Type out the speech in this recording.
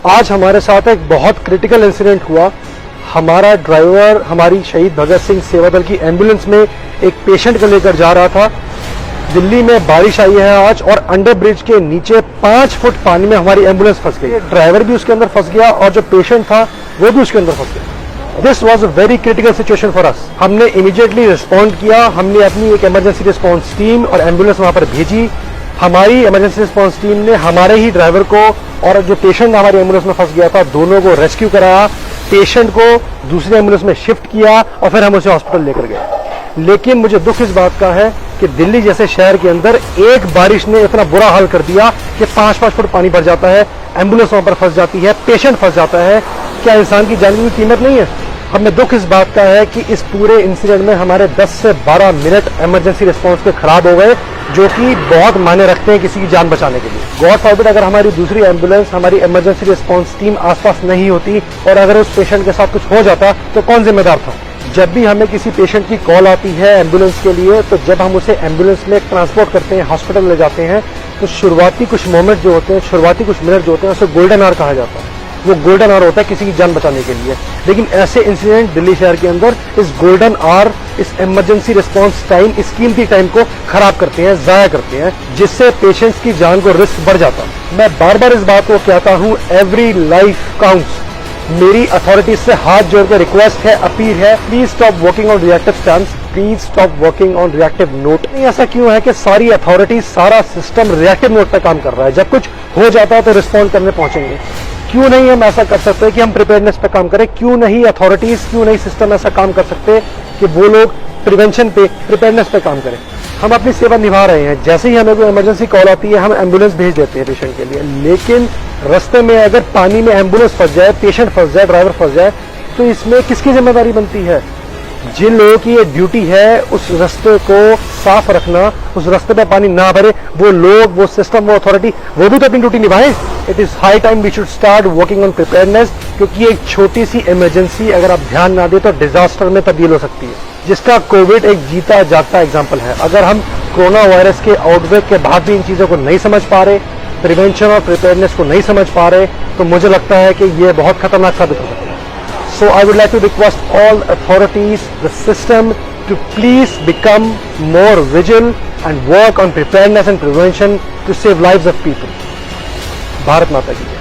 आज हमारे साथ एक बहुत क्रिटिकल इंसिडेंट हुआ। हमारा ड्राइवर हमारी शहीद भगत सिंह सेवा दल की एम्बुलेंस में एक पेशेंट को लेकर जा रहा था। दिल्ली में बारिश आई है आज और अंडर ब्रिज के नीचे 5 फुट पानी में हमारी एम्बुलेंस फंस गई। ड्राइवर भी उसके अंदर फंस गया और जो पेशेंट था वो भी उसके अंदर फंस गया। This was a very critical situation for us. हमने इमीडिएटली रिस्पॉन्ड किया। हमने अपनी एक इमरजेंसी रिस्पॉन्स टीम और एम्बुलेंस वहां पर भेजी। हमारी इमरजेंसी रिस्पॉन्स टीम ने हमारे ही ड्राइवर को और जो पेशेंट हमारी एम्बुलेंस में फंस गया था दोनों को रेस्क्यू कराया, पेशेंट को दूसरी एम्बुलेंस में शिफ्ट किया और फिर हम उसे हॉस्पिटल लेकर गए। लेकिन मुझे दुख इस बात का है कि दिल्ली जैसे शहर के अंदर एक बारिश ने इतना बुरा हाल कर दिया कि 5-5 फुट पानी भर जाता है, एम्बुलेंस वहां पर फंस जाती है, पेशेंट फंस जाता है। क्या इंसान की जान की कीमत नहीं है? हमें दुख इस बात का है कि इस पूरे इंसिडेंट में हमारे 10 से 12 मिनट इमरजेंसी रिस्पांस पे खराब हो गए, जो कि बहुत मायने रखते हैं किसी की जान बचाने के लिए। गॉड फॉरबिड अगर हमारी दूसरी एम्बुलेंस, हमारी इमरजेंसी रिस्पांस टीम आसपास नहीं होती और अगर उस पेशेंट के साथ कुछ हो जाता तो कौन जिम्मेदार था? जब भी हमें किसी पेशेंट की कॉल आती है एम्बुलेंस के लिए, तो जब हम उसे एम्बुलेंस में ट्रांसपोर्ट करते हैं, हॉस्पिटल ले जाते हैं, तो शुरुआती कुछ मोमेंट जो होते हैं, शुरुआती कुछ मिनट जो होते हैं, उसे गोल्डन आवर कहा जाता है। वो गोल्डन आवर होता है किसी की जान बचाने के लिए। लेकिन ऐसे इंसिडेंट दिल्ली शहर के अंदर इस गोल्डन आवर, इस इमरजेंसी रिस्पांस टाइम, इस कीमती टाइम को खराब करते हैं, जाया करते हैं, जिससे पेशेंट्स की जान को रिस्क बढ़ जाता है। मैं बार बार इस बात को कहता हूं, एवरी लाइफ काउंट्स। मेरी अथॉरिटीज से हाथ जोड़कर रिक्वेस्ट है, अपील है, please stop working on reactive stand, please stop working on reactive note. ऐसा क्यों है कि सारी अथॉरिटीज, सारा सिस्टम रिएक्टिव नोट पर काम कर रहा है? जब कुछ हो जाता है तो रिस्पॉन्ड करने पहुंचेंगे। क्यों नहीं हम ऐसा कर सकते कि हम प्रिपेयरनेस पे काम करें? क्यों नहीं अथॉरिटीज, क्यों नहीं सिस्टम ऐसा काम कर सकते कि वो लोग प्रिवेंशन पे, प्रिपेयरनेस पे काम करें? हम अपनी सेवा निभा रहे हैं। जैसे ही हमें कोई इमरजेंसी कॉल आती है, हम एम्बुलेंस भेज देते हैं पेशेंट के लिए। लेकिन रास्ते में अगर पानी में एम्बुलेंस फंस जाए, पेशेंट फंस जाए, ड्राइवर फंस जाए, तो इसमें किसकी जिम्मेदारी बनती है? जिन लोगों की ये ड्यूटी है उस रास्ते को साफ रखना, उस रास्ते पे पानी ना भरे, वो लोग, वो सिस्टम, वो अथॉरिटी, वो भी तो अपनी ड्यूटी निभाए। It is high time we should start working on preparedness, क्योंकि एक छोटी सी इमरजेंसी अगर आप ध्यान ना दे तो डिजास्टर में तब्दील हो सकती है, जिसका कोविड एक जीता जागता एग्जाम्पल है। अगर हम कोरोना वायरस के आउटब्रेक के बाद भी इन चीजों को नहीं समझ पा रहे, प्रिवेंशन और प्रिपेयरनेस को नहीं समझ पा रहे, तो मुझे लगता है कि ये बहुत खतरनाक साबित हो सकता है। So I would like to request all authorities, the system, to please become more vigilant and work on preparedness and prevention to save lives of people. Bharat माता की जय।